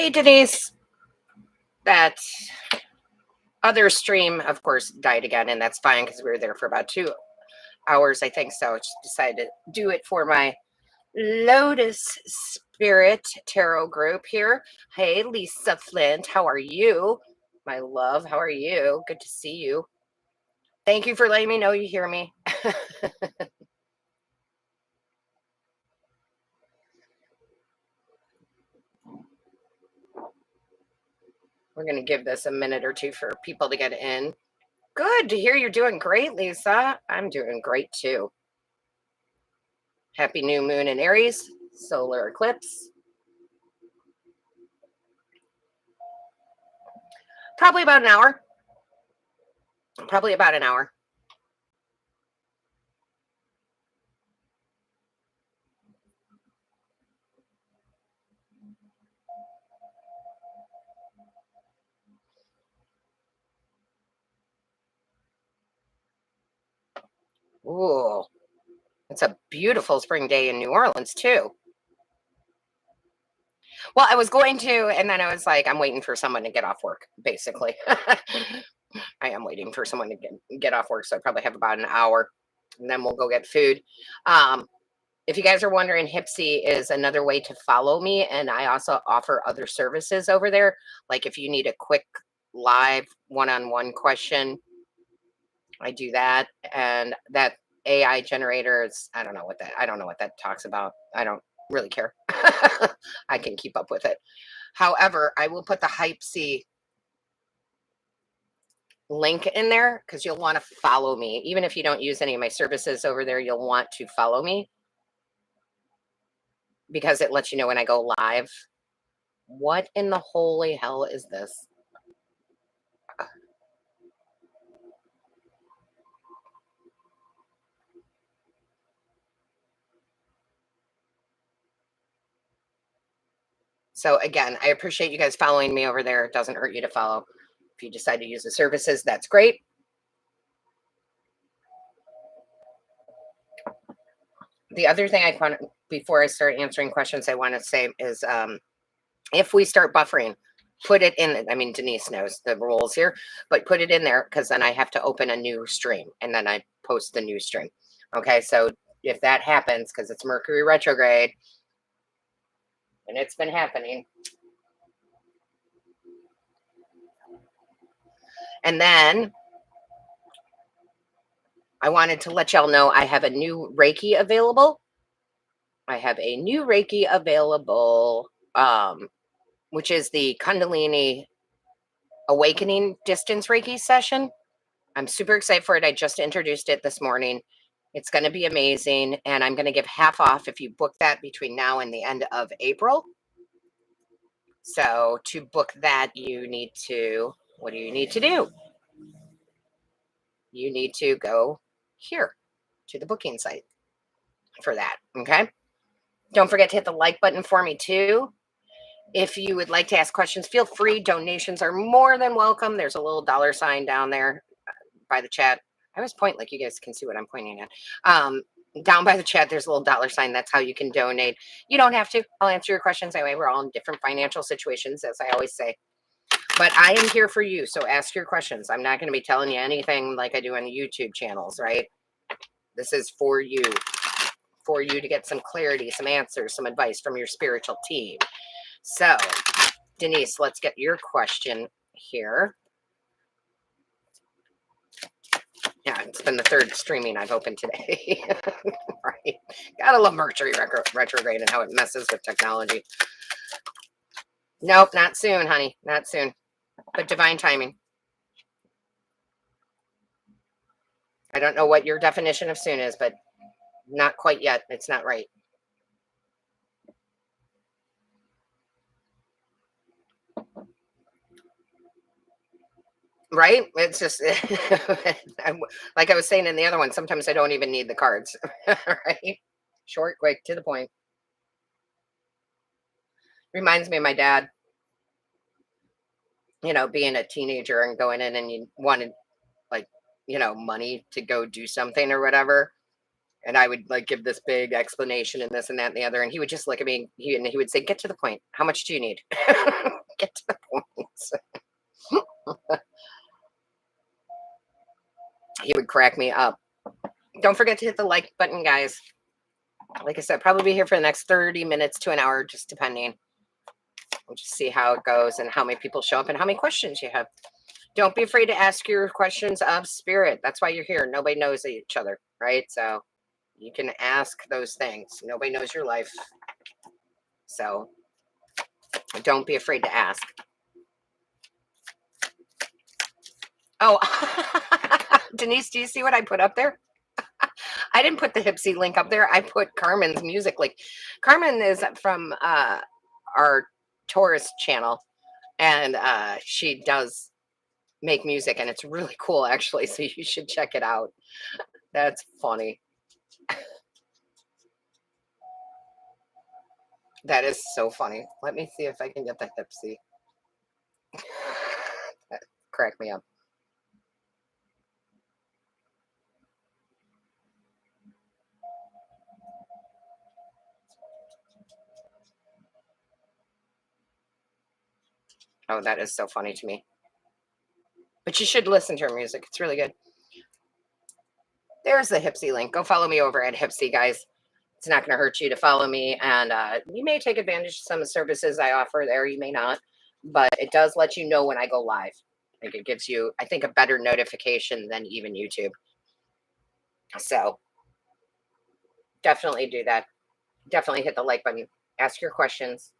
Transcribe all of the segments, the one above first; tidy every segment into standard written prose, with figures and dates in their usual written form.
Hey, Denise. That other stream, of course, died again, and that's fine because we were there for about 2 hours, I think. So I just decided to do it for my Lotus Spirit Tarot group here. Hey, Lisa Flint, how are you? My love, how are you? Good to see you. Thank you for letting me know you hear me. We're going to give this a minute or two for people to get in. Good to hear you're doing great, Lisa. I'm doing great too. Happy new moon in Aries, solar eclipse. Probably about an hour. Probably about an hour. Ooh, it's a beautiful spring day in New Orleans, too. Well, I was going to, and then I was like, I'm waiting for someone to get off work, basically. I am waiting for someone to get off work, so I probably have about an hour, and then we'll go get food. If you guys are wondering, Hipsy is another way to follow me, and I also offer other services over there. Like if you need a quick live one-on-one question, I do that, and that AI generator is I don't know what that talks about. I don't really care. I can keep up with it. However, I will put the Hype C link in there because you'll want to follow me. Even if you don't use any of my services over there, you'll want to follow me because it lets you know when I go live. What in the holy hell is this? So again, I appreciate you guys following me over there. It doesn't hurt you to follow. If you decide to use the services, that's great. The other thing I want before I start answering questions, I want to say is if we start buffering, put it in. I mean, Denise knows the rules here, but put it in there because then I have to open a new stream and then I post the new stream. Okay, so if that happens, because it's Mercury retrograde and it's been happening. And then I wanted to let y'all know I have a new Reiki available. I have a new Reiki available, which is the Kundalini Awakening Distance Reiki session. I'm super excited for it. I just introduced it this morning. It's going to be amazing. And I'm going to give half off if you book that between now and the end of April. So to book that, you need to, what do you need to do? You need to go here to the booking site for that. Okay. Don't forget to hit the like button for me too. If you would like to ask questions, feel free. Donations are more than welcome. There's a little $ down there by the chat. I always point like you guys can see what I'm pointing at. Down by the chat, there's a little $. That's how you can donate. You don't have to. I'll answer your questions anyway. We're all in different financial situations, as I always say. But I am here for you, so ask your questions. I'm not going to be telling you anything like I do on the YouTube channels, right? This is for you to get some clarity, some answers, some advice from your spiritual team. So, Denise, let's get your question here. Yeah, it's been the third streaming I've opened today. Right. Gotta love Mercury retrograde and how it messes with technology. Nope, not soon, honey. Not soon. But divine timing. I don't know what your definition of soon is, but not quite yet. It's not right. Right? It's just like I was saying in the other one, sometimes I don't even need the cards. Right? Short, quick, to the point. Reminds me of my dad, being a teenager and going in and you wanted like, money to go do something or whatever. And I would like give this big explanation and this and that and the other. And he would just look at me and he would say, get to the point. How much do you need? Get to the point. He would crack me up. Don't forget to hit the like button, guys. Like I said, probably be here for the next 30 minutes to an hour, just depending. We'll just see how it goes and how many people show up and how many questions you have. Don't be afraid to ask your questions of spirit. That's why you're here. Nobody knows each other, right? So you can ask those things. Nobody knows your life. So don't be afraid to ask. Oh, Denise, do you see what I put up there? I didn't put the Hipsy link up there. I put Carmen's music link. Carmen is from our Taurus channel, and she does make music, and it's really cool, actually. So you should check it out. That's funny. That is so funny. Let me see if I can get the Hipsy. That cracked me up. Oh, that is so funny to me. But you should listen to her music. It's really good. There's the Hipsy link. Go follow me over at Hipsy, guys. It's not going to hurt you to follow me. And you may take advantage of some of the services I offer there. You may not. But it does let you know when I go live. Like it gives you, I think, a better notification than even YouTube. So definitely do that. Definitely hit the like button. Ask your questions.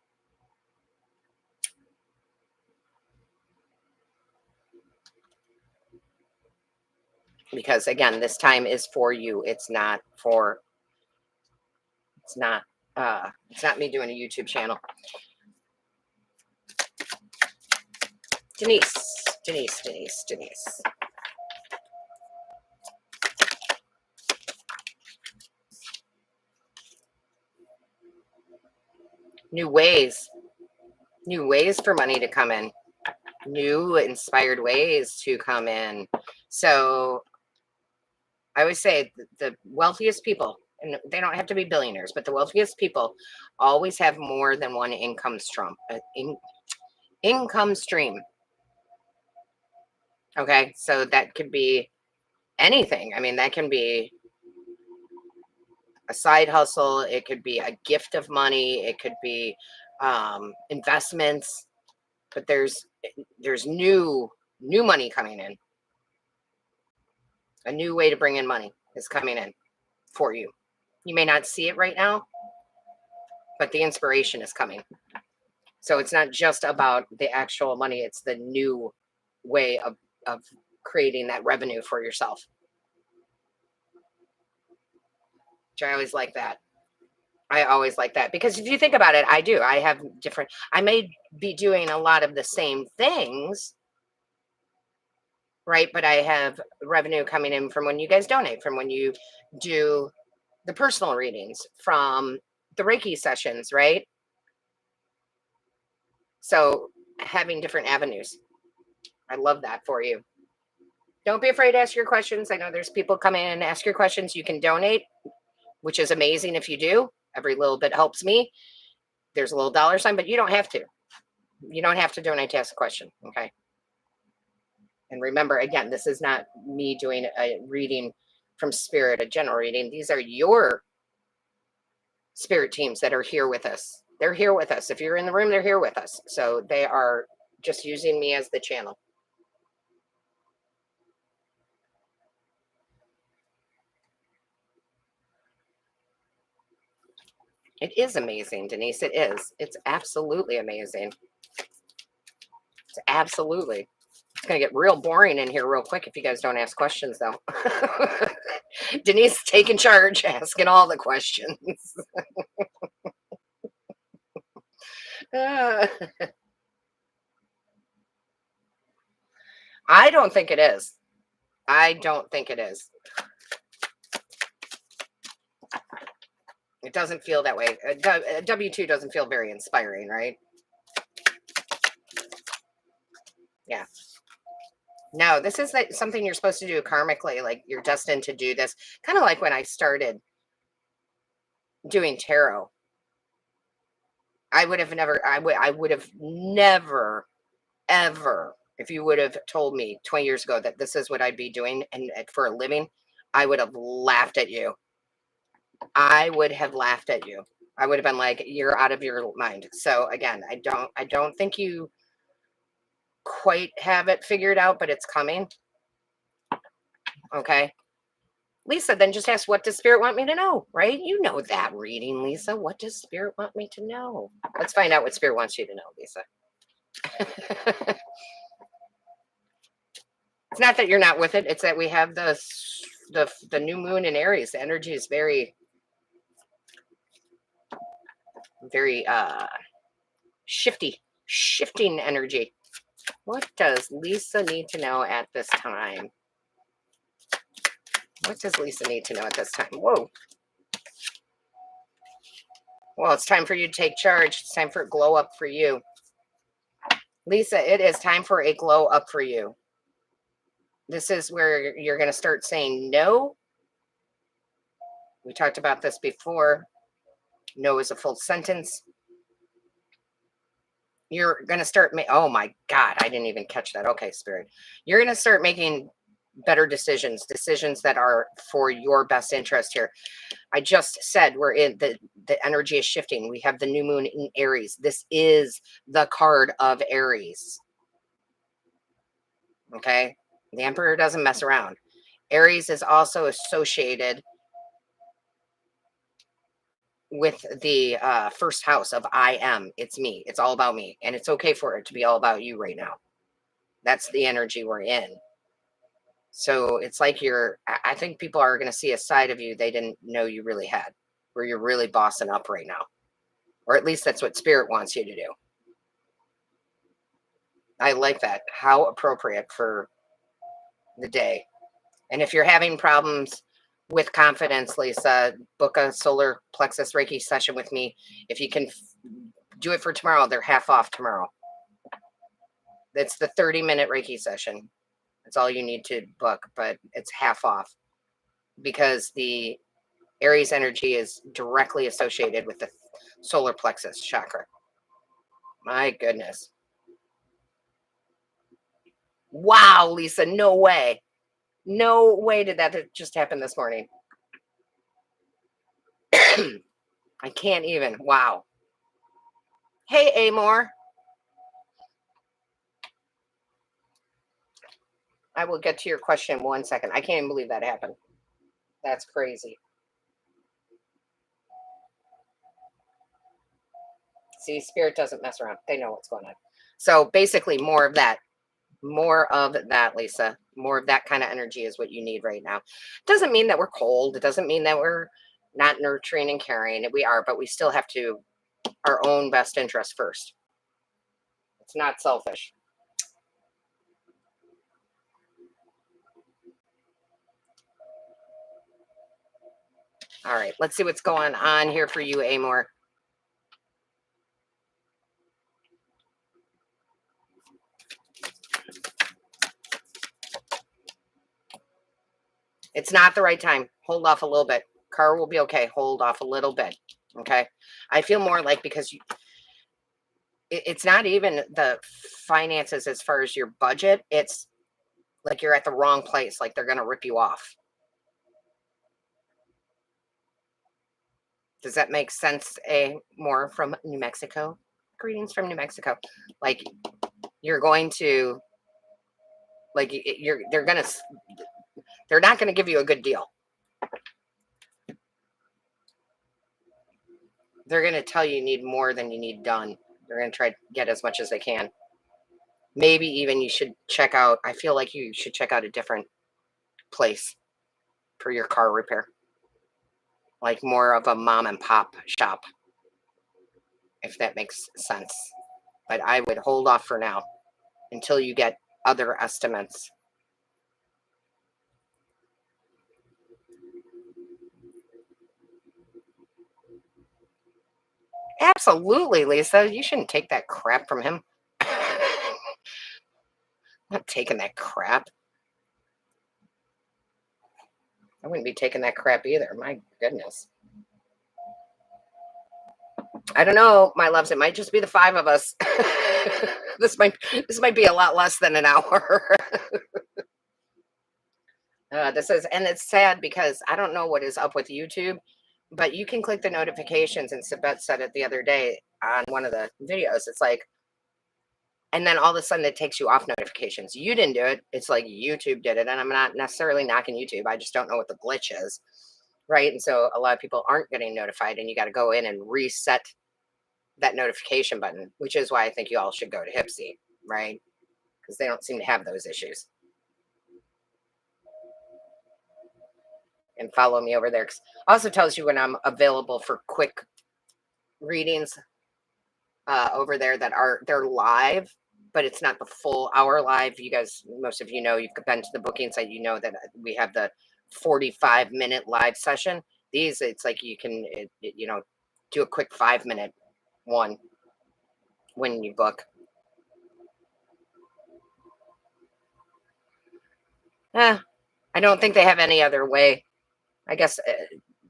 Because again, this time is for you. It's not me doing a YouTube channel. Denise. New ways for money to come in. New inspired ways to come in. So I always say the wealthiest people, and they don't have to be billionaires, but the wealthiest people always have more than one income stream. Income stream. Okay, so that could be anything. I mean, that can be a side hustle. It could be a gift of money. It could be investments. But there's new money coming in. A new way to bring in money is coming in for you. You may not see it right now, but the inspiration is coming. So it's not just about the actual money. It's the new way of creating that revenue for yourself. Which I always like that. I always like that because if you think about it, I may be doing a lot of the same things, right? But I have revenue coming in from when you guys donate, from when you do the personal readings, from the Reiki sessions, right? So having different avenues. I love that for you. Don't be afraid to ask your questions. I know there's people come in and ask your questions. You can donate, which is amazing if you do. Every little bit helps me. There's a little dollar sign, but you don't have to. You don't have to donate to ask a question, okay? And remember, again, this is not me doing a reading from spirit, a general reading. These are your spirit teams that are here with us. They're here with us. If you're in the room, they're here with us. So they are just using me as the channel. It is amazing, Denise. It is. It's absolutely amazing. It's absolutely. It's going to get real boring in here real quick if you guys don't ask questions, though. Denise taking charge, asking all the questions. I don't think it is. I don't think it is. It doesn't feel that way. W2 doesn't feel very inspiring, right? Yeah. No, this is something you're supposed to do karmically. Like you're destined to do this. Kind of like when I started doing tarot. I would have never, I would have never, ever, if you would have told me 20 years ago that this is what I'd be doing and for a living, I would have laughed at you. I would have laughed at you. I would have been like, you're out of your mind. So again, I don't think you quite have it figured out, but it's coming. Okay. Lisa, then just ask, what does spirit want me to know? Right? You know that reading, Lisa. What does spirit want me to know? Let's find out what spirit wants you to know, Lisa. It's not that you're not with it. It's that we have the new moon in Aries. The energy is very, very shifting energy. What does Lisa need to know at this time? What does Lisa need to know at this time? Whoa. Well, it's time for you to take charge. It's time for a glow up for you. Lisa, it is time for a glow up for you. This is where you're going to start saying no. We talked about this before. No is a full sentence. You're going to start, oh my God, I didn't even catch that. Okay, Spirit. You're going to start making better decisions that are for your best interest here. I just said we're in the energy is shifting. We have the new moon in Aries. This is the card of Aries. Okay. The Emperor doesn't mess around. Aries is also associated with the first house of I am. It's me. It's all about me. And it's okay for it to be all about you right now. That's the energy we're in. So it's like I think people are going to see a side of you they didn't know you really had, where you're really bossing up right now. Or at least that's what Spirit wants you to do. I like that. How appropriate for the day. And if you're having problems with confidence, Lisa, book a solar plexus Reiki session with me. If you can do it for tomorrow, they're half off tomorrow. It's the 30-minute Reiki session. That's all you need to book, but it's half off because the Aries energy is directly associated with the solar plexus chakra. My goodness. Wow, Lisa, no way. No way did that just happen this morning. I can't even. Wow. Hey, Amor. I will get to your question in 1 second. I can't even believe that happened. That's crazy. See, Spirit doesn't mess around. They know what's going on. So basically, more of that. More of that, Lisa. More of that kind of energy is what you need right now. Doesn't mean that we're cold. It doesn't mean that we're not nurturing and caring. We are, but we still have to our own best interest first. It's not selfish. All right, let's see what's going on here for you, Amor. It's not the right time. Hold off a little bit. Car will be okay. Hold off a little bit. Okay. I feel more like because it's not even the finances as far as your budget. It's like you're at the wrong place. Like they're going to rip you off. Does that make sense? More from New Mexico? Greetings from New Mexico. Like you're going to, like they're not going to give you a good deal. They're going to tell you need more than you need done. They're going to try to get as much as they can. Maybe even you should check out, I feel like you should check out a different place for your car repair. Like more of a mom and pop shop, if that makes sense. But I would hold off for now until you get other estimates. Absolutely, Lisa. You shouldn't take that crap from him. I'm not taking that crap. I wouldn't be taking that crap either. My goodness. I don't know, my loves. It might just be the 5 of us. This might be a lot less than an hour. This is, and it's sad because I don't know what is up with YouTube, but you can click the notifications, and Sabette said it the other day on one of the videos. It's like, and then all of a sudden it takes you off notifications. You didn't do it. It's like YouTube did it. And I'm not necessarily knocking YouTube. I just don't know what the glitch is. Right. And so a lot of people aren't getting notified, and you got to go in and reset that notification button, which is why I think you all should go to Hipsy, right? Because they don't seem to have those issues. And follow me over there. Also tells you when I'm available for quick readings over there that they're live, but it's not the full hour live. You guys, most of you know, you've been to the booking site, you know that we have the 45-minute live session. These, it's like you can, do a quick 5-minute one when you book. I don't think they have any other way. I guess,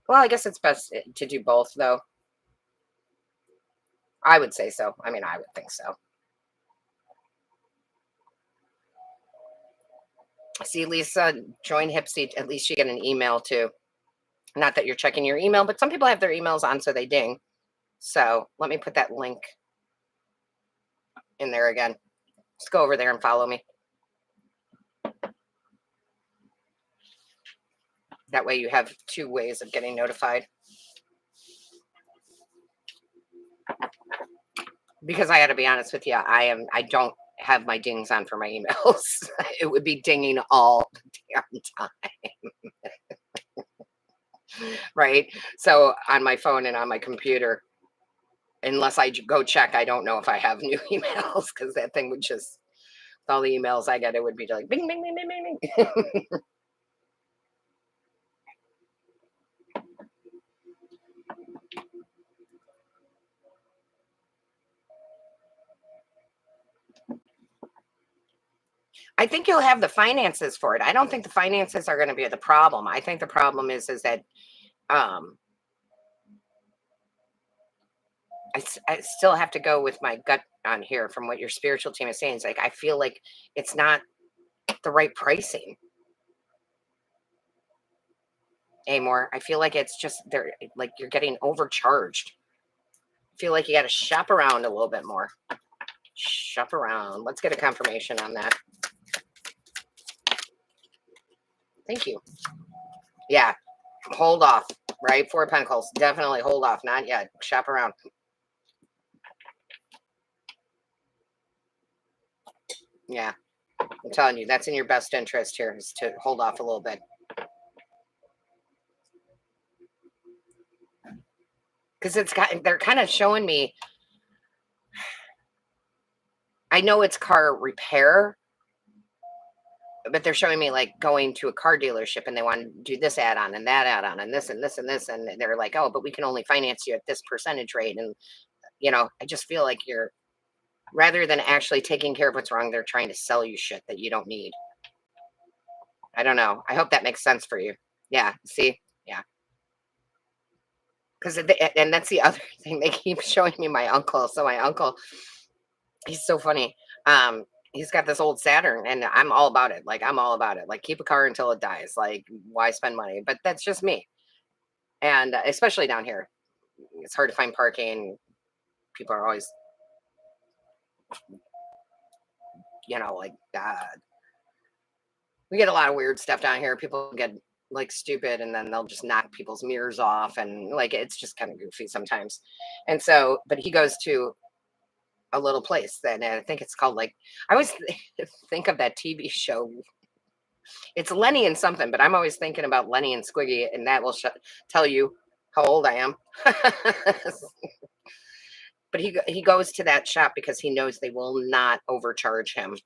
I guess it's best to do both, though. I would say so. I mean, I would think so. See, Lisa, join Hipsy. At least you get an email too. Not that you're checking your email, but some people have their emails on so they ding. So let me put that link in there again. Just go over there and follow me. That way you have 2 ways of getting notified. Because I got to be honest with you, I don't have my dings on for my emails. It would be dinging all the damn time. Right? So on my phone and on my computer, unless I go check, I don't know if I have new emails, because that thing would just, all the emails I get, it would be like bing, bing, bing, bing, bing, bing. I think you'll have the finances for it. I don't think the finances are going to be the problem. I think the problem is that um, I still have to go with my gut on here from what your spiritual team is saying. It's like I feel like it's not the right pricing anymore. I feel like it's just they're like you're getting overcharged. I feel like you got to shop around a little bit more. Shop around. Let's get a confirmation on that. Thank you. Yeah, hold off. Right, 4 of Pentacles. Definitely hold off. Not yet. Shop around. Yeah, I'm telling you, that's in your best interest here, is to hold off a little bit. Because they're kind of showing me, I know it's car repair, but they're showing me like going to a car dealership and they want to do this add-on and that add-on and this and this and this. And they're like, oh, but we can only finance you at this percentage rate. And, I just feel like rather than actually taking care of what's wrong, they're trying to sell you shit that you don't need. I don't know. I hope that makes sense for you. Yeah. See? Yeah. Because, and that's the other thing. They keep showing me my uncle. So my uncle, he's so funny. He's got this old Saturn, and I'm all about it. Like, I'm all about it. Like, keep a car until it dies. Like, why spend money? But that's just me. And especially down here, it's hard to find parking. People are always, like, we get a lot of weird stuff down here. People get like stupid, and then they'll just knock people's mirrors off, and like it's just kind of goofy sometimes. And so, but he goes to a little place that, and I think it's called, like, I always think of that TV show. It's Lenny and something, but I'm always thinking about Lenny and Squiggy, and that will tell you how old I am. But he goes to that shop because he knows they will not overcharge him.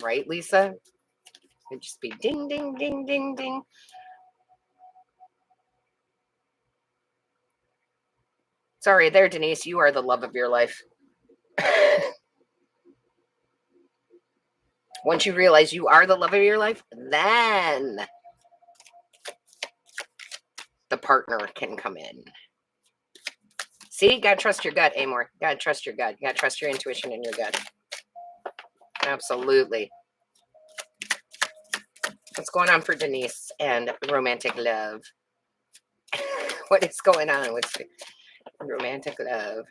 Right, Lisa? It'd just be ding, ding, ding, ding, ding. Sorry there, Denise. You are the love of your life. Once you realize you are the love of your life, then partner can come in. See, you gotta trust your gut, Amor. You gotta trust your gut. You gotta trust your intuition and your gut. Absolutely. What's going on for Denise and romantic love? What is going on with romantic love?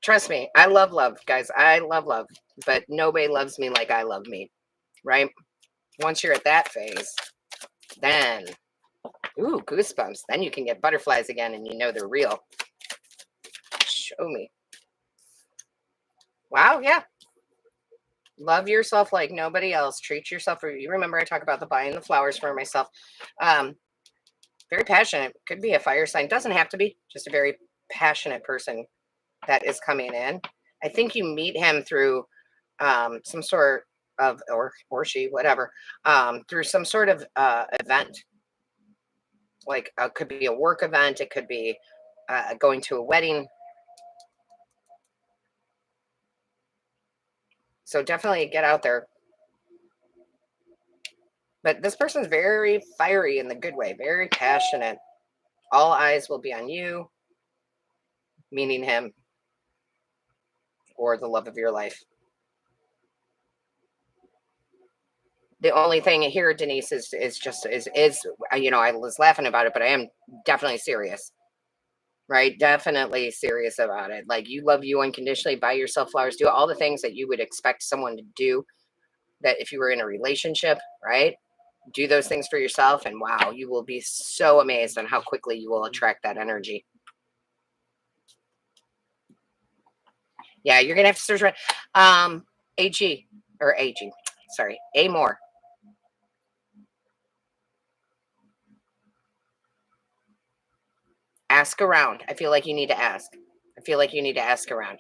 Trust me, I love love, guys. I love love, but nobody loves me like I love me, right? Once you're at that phase, then, ooh, goosebumps. Then you can get butterflies again and you know they're real. Show me. Wow, yeah. Love yourself like nobody else. Treat yourself. You remember I talk about the buying the flowers for myself. Very passionate. Could be a fire sign. Doesn't have to be. Just a very passionate person that is coming in. I think you meet him through some sort of, or she, whatever, through some sort of event. Like could be a work event. It could be going to a wedding. So definitely get out there. But this person's very fiery in the good way, very passionate. All eyes will be on you, meaning him or the love of your life. The only thing here, Denise, is you know, I was laughing about it, but I am definitely serious, right? Definitely serious about it. Like, you love you unconditionally, buy yourself flowers, do all the things that you would expect someone to do, that if you were in a relationship, right? Do those things for yourself, and wow, you will be so amazed on how quickly you will attract that energy. Yeah, you're gonna have to search around. Sorry, Amor. Ask around. I feel like you need to ask. I feel like you need to ask around.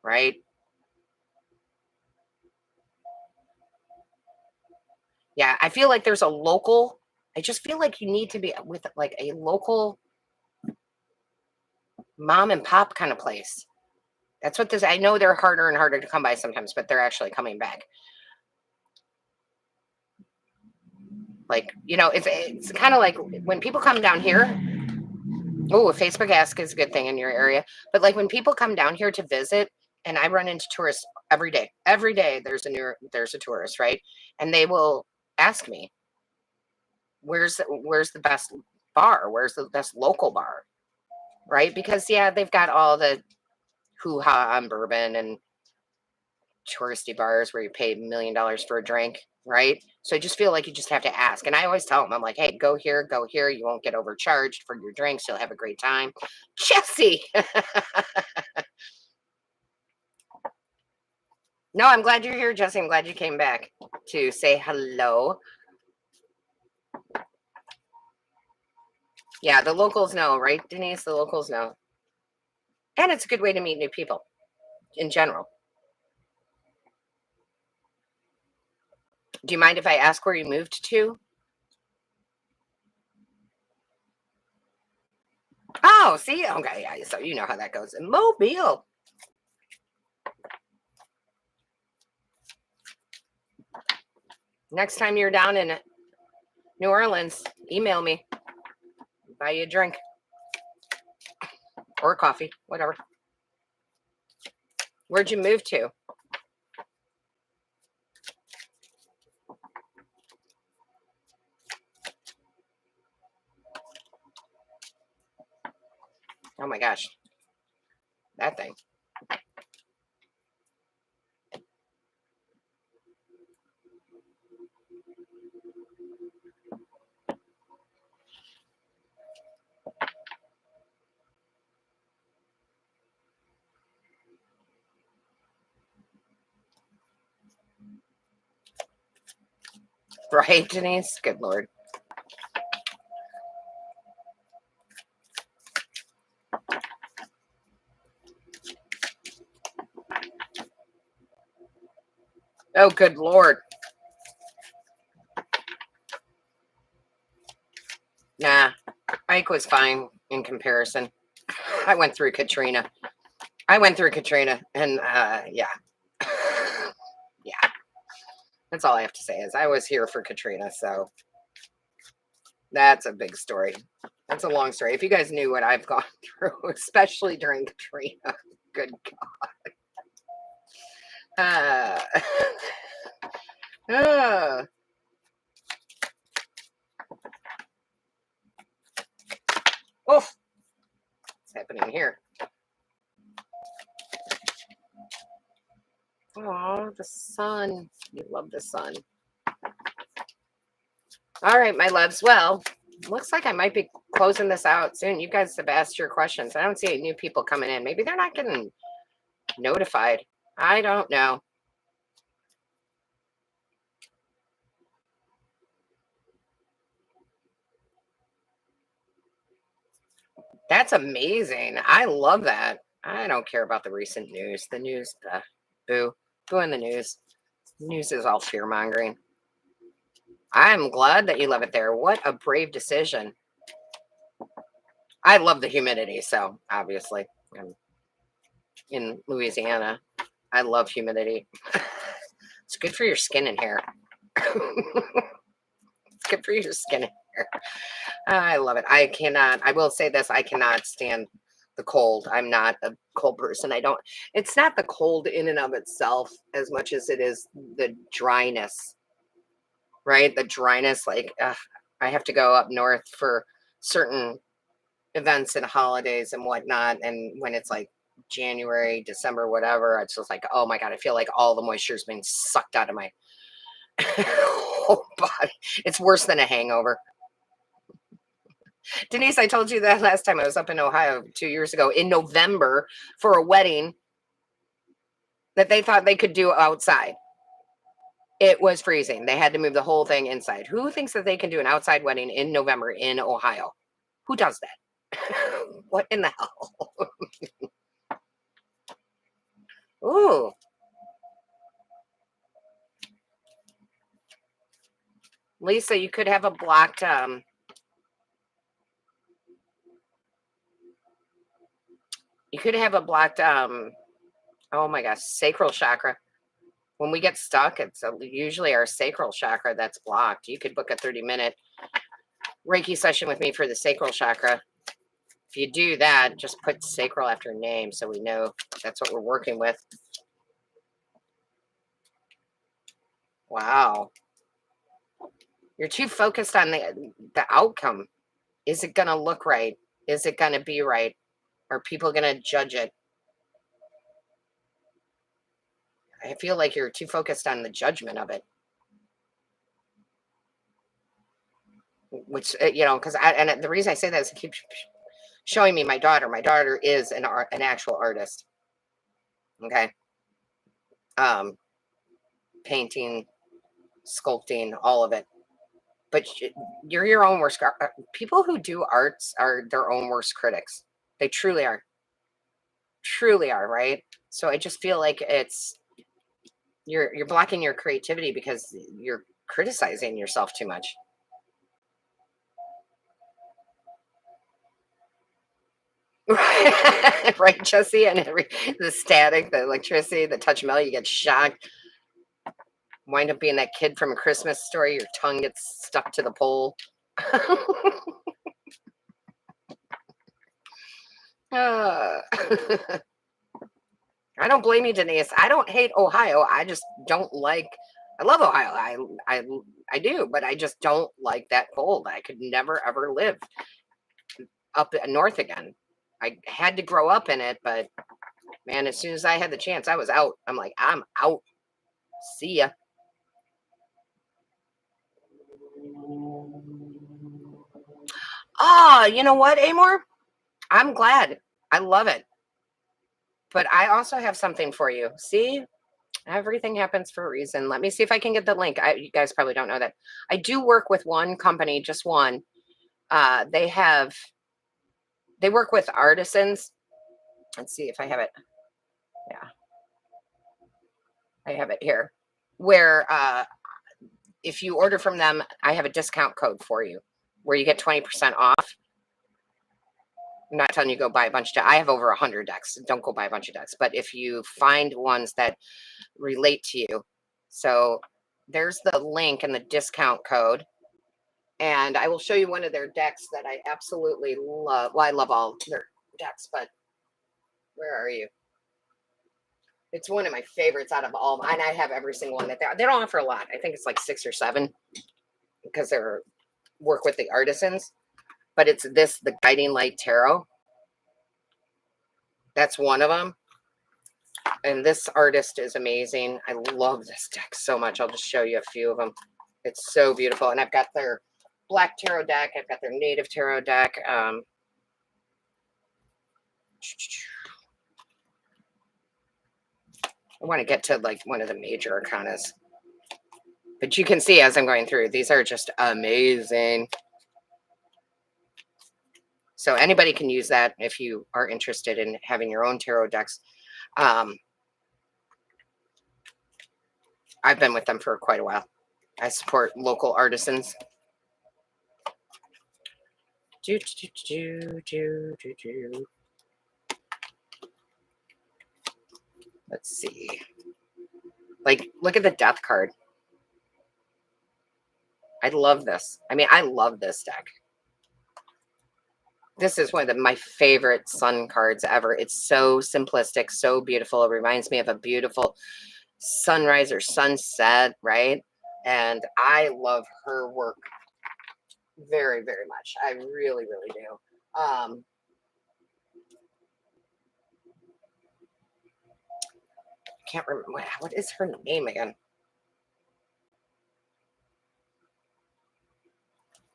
Right? Yeah, I feel like there's a local. I just feel like you need to be with like a local mom and pop kind of place. That's what this. I know they're harder and harder to come by sometimes, but they're actually coming back. Like, you know, it's kind of like when people come down here. Oh, a Facebook ask is a good thing in your area. But like when people come down here to visit, and I run into tourists every day. Every day there's a tourist, right? And they will ask me, where's the best bar? Where's the best local bar? Right? Because yeah, they've got all the hoo-ha on bourbon and touristy bars where you pay $1 million for a drink, right? So I just feel like you just have to ask. And I always tell them, I'm like, hey, go here, go here. You won't get overcharged for your drinks. You'll have a great time. Jesse. No, I'm glad you're here, Jesse. I'm glad you came back to say hello. Yeah, the locals know, right, Denise? The locals know. And it's a good way to meet new people in general. Do you mind if I ask where you moved to? Oh, see? Okay, yeah, so you know how that goes. Mobile. Next time you're down in New Orleans, email me. Buy you a drink. Or coffee, whatever. Where'd you move to? Oh my gosh. That thing. Right, Denise? Good Lord. Oh, good Lord. Nah, Ike was fine in comparison. I went through Katrina. And yeah. Yeah. That's all I have to say is I was here for Katrina, so That's a big story. That's a long story. If you guys knew what I've gone through, especially during Katrina, good God. Uh, oof. What's happening here? Oh, the sun. You love the sun. All right, my loves. Well, looks like I might be closing this out soon. You guys have asked your questions. I don't see any new people coming in. Maybe they're not getting notified. I don't know. That's amazing. I love that. I don't care about the recent news. The news, boo. Boo in the news. News is all fear mongering. I'm glad that you love it there. What a brave decision. I love the humidity, so obviously I'm in Louisiana. I love humidity. It's good for your skin and hair. It's good for your skin and hair. I love it. I will say this, I cannot stand the cold. I'm not a cold person. It's not the cold in and of itself as much as it is the dryness, right? The dryness, like, I have to go up north for certain events and holidays and whatnot. And when it's like January, December, whatever, it's just like, oh my God, I feel like all the moisture is being sucked out of my whole body. It's worse than a hangover. Denise, I told you that last time I was up in Ohio 2 years ago in November for a wedding that they thought they could do outside. It was freezing. They had to move the whole thing inside. Who thinks that they can do an outside wedding in November in Ohio? Who does that? What in the hell? Ooh. Lisa, you could have a blocked oh my gosh, sacral chakra. When we get stuck, it's usually our sacral chakra that's blocked. You could book a 30-minute Reiki session with me for the sacral chakra. If you do that, just put sacral after name so we know that's what we're working with. Wow. You're too focused on the outcome. Is it going to look right? Is it going to be right? Are people going to judge it? I feel like you're too focused on the judgment of it. Which, because the reason I say that is it keeps showing me my daughter. My daughter is an actual artist. Okay. Painting, sculpting, all of it. But you're your own worst. People who do arts are their own worst critics. They truly are. Truly are, right? So I just feel like you're blocking your creativity because you're criticizing yourself too much. Right, Jesse? And the static, the electricity, the touch metal, you get shocked. Wind up being that kid from A Christmas Story. Your tongue gets stuck to the pole. uh, I don't blame you, Denise. I don't hate Ohio. I just don't like. I love Ohio. I do, but I just don't like that cold. I could never ever live up north again. I had to grow up in it, but man, as soon as I had the chance, I was out. I'm like, I'm out. See ya. Ah, you know what, Amor? I'm glad. I love it. But I also have something for you. See, everything happens for a reason. Let me see if I can get the link. You guys probably don't know that. I do work with one company, just one. They work with artisans. Let's see if I have it. Yeah, I have it here. Where if you order from them, I have a discount code for you where you get 20% off. I'm not telling you go buy a bunch of decks. I have over 100 decks. Don't go buy a bunch of decks. But if you find ones that relate to you, so there's the link and the discount code. And I will show you one of their decks that I absolutely love. Well, I love all their decks, but where are you? It's one of my favorites out of all. And I have every single one that they don't offer a lot. I think it's like 6 or 7 because they're work with the artisans. But it's this, the Guiding Light Tarot. That's one of them. And this artist is amazing. I love this deck so much. I'll just show you a few of them. It's so beautiful. And I've got their Black Tarot deck. I've got their Native Tarot deck. I want to get to like one of the major arcanas. But you can see as I'm going through, these are just amazing. So anybody can use that if you are interested in having your own tarot decks. I've been with them for quite a while. I support local artisans. Let's see. Like, look at the death card. I love this. I mean, I love this deck. This is one of my favorite sun cards ever. It's so simplistic, so beautiful. It reminds me of a beautiful sunrise or sunset, right? And I love her work very, very much. I really, really do. Can't remember what is her name again.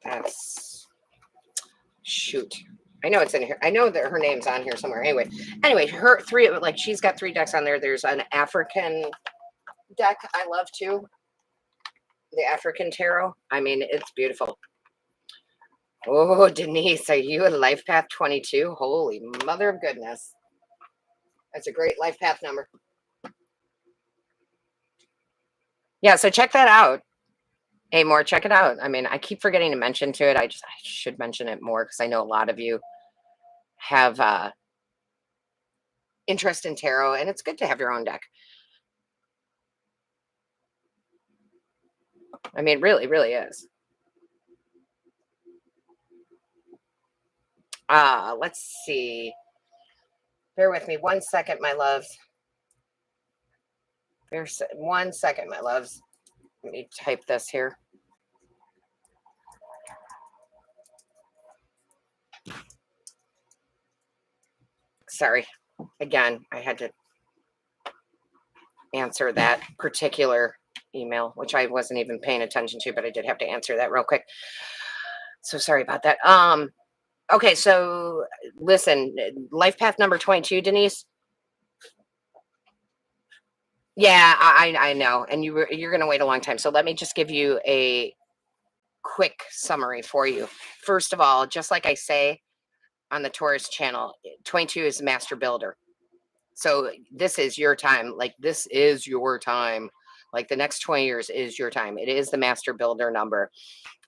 That's shoot. I know it's in here. I know that her name's on here somewhere. Anyway, her three, like she's got 3 decks on there. There's an African deck I love too. The African Tarot. I mean, it's beautiful. Oh, Denise, are you a Life Path 22? Holy mother of goodness. That's a great Life Path number. Yeah, so check that out. Hey, more, check it out. I mean, I keep forgetting to mention to it. I should mention it more because I know a lot of you have interest in tarot, and it's good to have your own deck. I mean, really, really is. Let's see. Bear with me 1 second, my loves. There's 1 second, my loves. Let me type this here. Sorry. Again, I had to answer that particular email, which I wasn't even paying attention to, but I did have to answer that real quick. So sorry about that. Okay, so listen, Life Path number 22, Denise. Yeah, I know, and you're going to wait a long time. So let me just give you a quick summary for you. First of all, just like I say on the Taurus channel, 22 is the master builder. So this is your time. Like, this is your time. Like, the next 20 years is your time. It is the master builder number.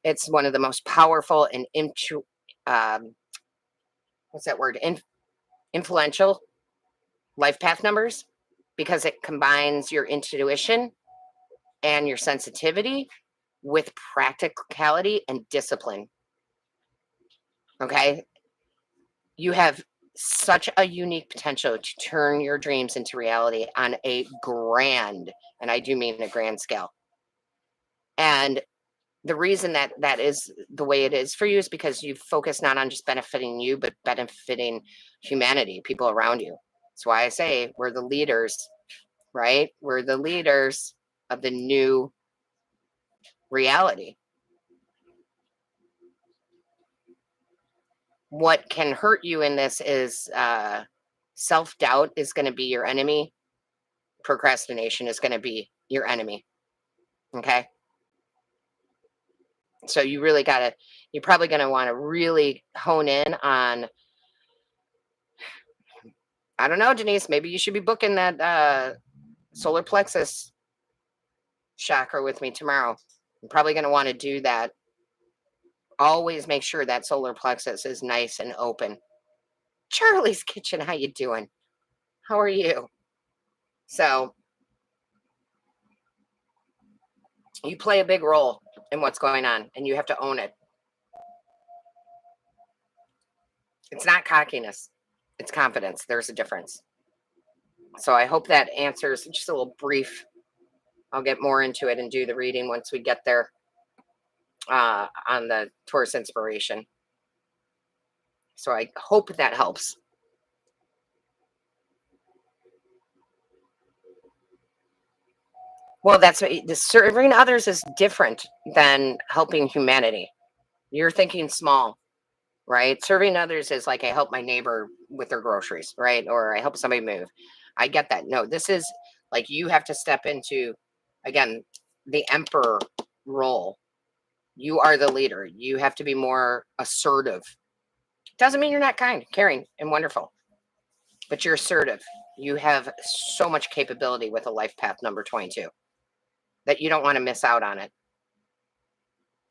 It's one of the most powerful and what's that word? Influential life path numbers, because it combines your intuition and your sensitivity with practicality and discipline. Okay. You have such a unique potential to turn your dreams into reality on a grand, and I do mean a grand scale. And the reason that that is the way it is for you is because you focus not on just benefiting you, but benefiting humanity, people around you. That's why I say we're the leaders, right? We're the leaders of the new reality. What can hurt you in this is self-doubt is going to be your enemy. Procrastination is going to be your enemy. Okay. So you really got to, you're probably going to want to really hone in on, I don't know, Denise, maybe you should be booking that solar plexus chakra with me tomorrow. I'm probably going to want to do that. Always make sure that solar plexus is nice and open. Charlie's Kitchen, how you doing? How are you? So you play a big role in what's going on, and you have to own it. It's not cockiness. It's confidence. There's a difference. So I hope that answers just a little brief. I'll get more into it and do the reading once we get there on the Taurus inspiration. So I hope that helps. Well, that's what the serving others is different than helping humanity. You're thinking small, right? Serving others is like I help my neighbor with their groceries, right? Or I help somebody move. I get that. No, this is like you have to step into, again, the emperor role. You are the leader. You have to be more assertive. Doesn't mean you're not kind, caring, and wonderful, but you're assertive. You have so much capability with a life path number 22 that you don't want to miss out on it.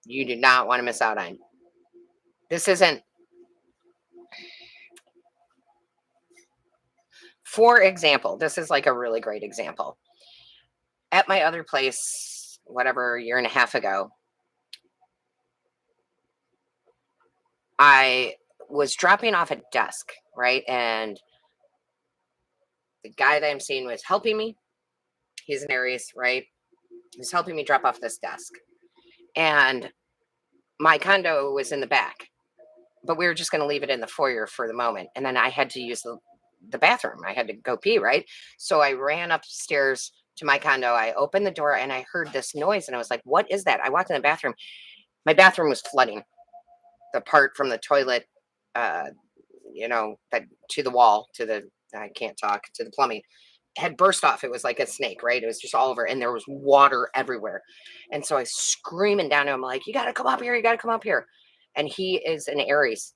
You do not want to miss out on. This isn't, for example, this is like a really great example. At my other place, whatever, a year and a half ago, I was dropping off a desk, right? And the guy that I'm seeing was helping me. He's an Aries, right? He's helping me drop off this desk. And my condo was in the back, but we were just going to leave it in the foyer for the moment. And then I had to use the bathroom. I had to go pee, right? So I ran upstairs to my condo. I opened the door and I heard this noise and I was like, what is that? I walked in the bathroom. My bathroom was flooding. The part from the toilet, that to the wall, I can't talk, to the plumbing had burst off. It was like a snake, right? It was just all over and there was water everywhere. And so I screaming down to him, like, you got to come up here. You got to come up here. And he is an Aries.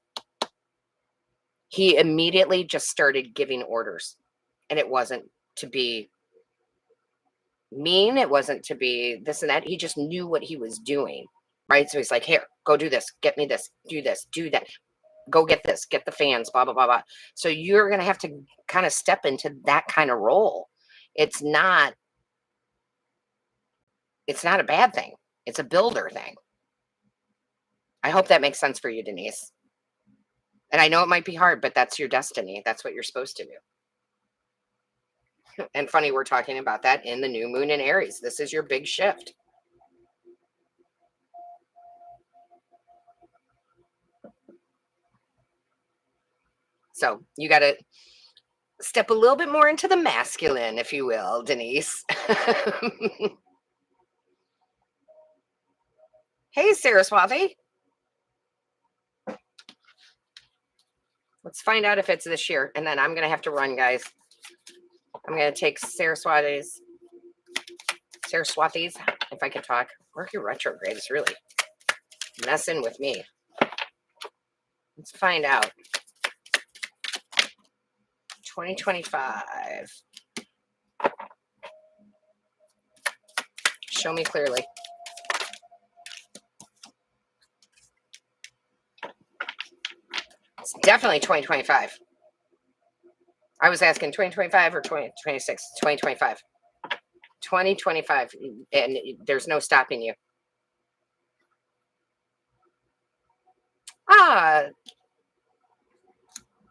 He immediately just started giving orders. And it wasn't to be mean. It wasn't to be this and that. He just knew what he was doing, right? So he's like, here, go do this. Get me this. Do this. Do that. Go get this. Get the fans, blah, blah, blah, blah. So you're going to have to kind of step into that kind of role. It's not a bad thing. It's a builder thing. I hope that makes sense for you, Denise. And I know it might be hard, but that's your destiny. That's what you're supposed to do. And funny, we're talking about that in the new moon in Aries. This is your big shift. So you got to step a little bit more into the masculine, if you will, Denise. Hey, Saraswati. Let's find out if it's this year. And then I'm going to have to run, guys. I'm going to take Saraswati's, if I can talk. Mercury retrograde is really messing with me. Let's find out. 2025. Show me clearly. It's definitely 2025. I was asking 2025 or 2026. 2025. 2025. And there's no stopping you.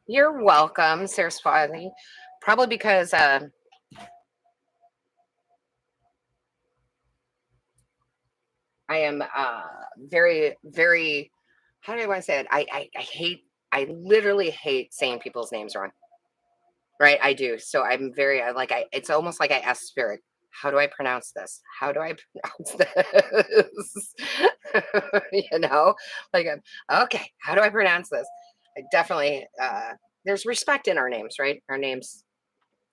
You're welcome, Saraswati. Probably because I am very, very, how do I want to say it? I literally hate saying people's names wrong. Right? I do. So I'm very, it's almost like I ask spirit, how do I pronounce this? How do I pronounce this? Like, okay, how do I pronounce this? I definitely, there's respect in our names, right? Our names,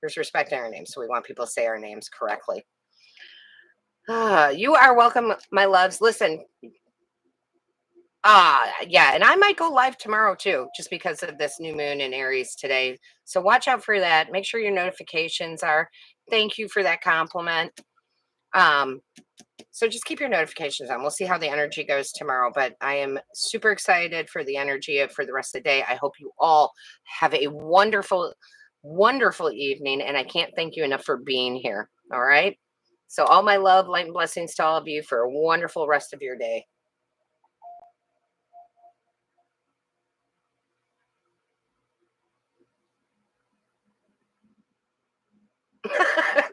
there's respect in our names. So we want people to say our names correctly. You are welcome, my loves. Listen, yeah, and I might go live tomorrow too, just because of this new moon in Aries today. So watch out for that. Make sure your notifications are. Thank you for that compliment. So just keep your notifications on. We'll see how the energy goes tomorrow, but I am super excited for the energy for the rest of the day. I hope you all have a wonderful, wonderful evening, and I can't thank you enough for being here. All right. So all my love, light, and blessings to all of you for a wonderful rest of your day.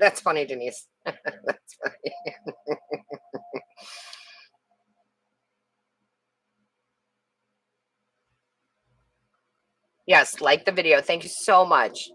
That's funny, Denise. That's funny. Yes, like the video. Thank you so much.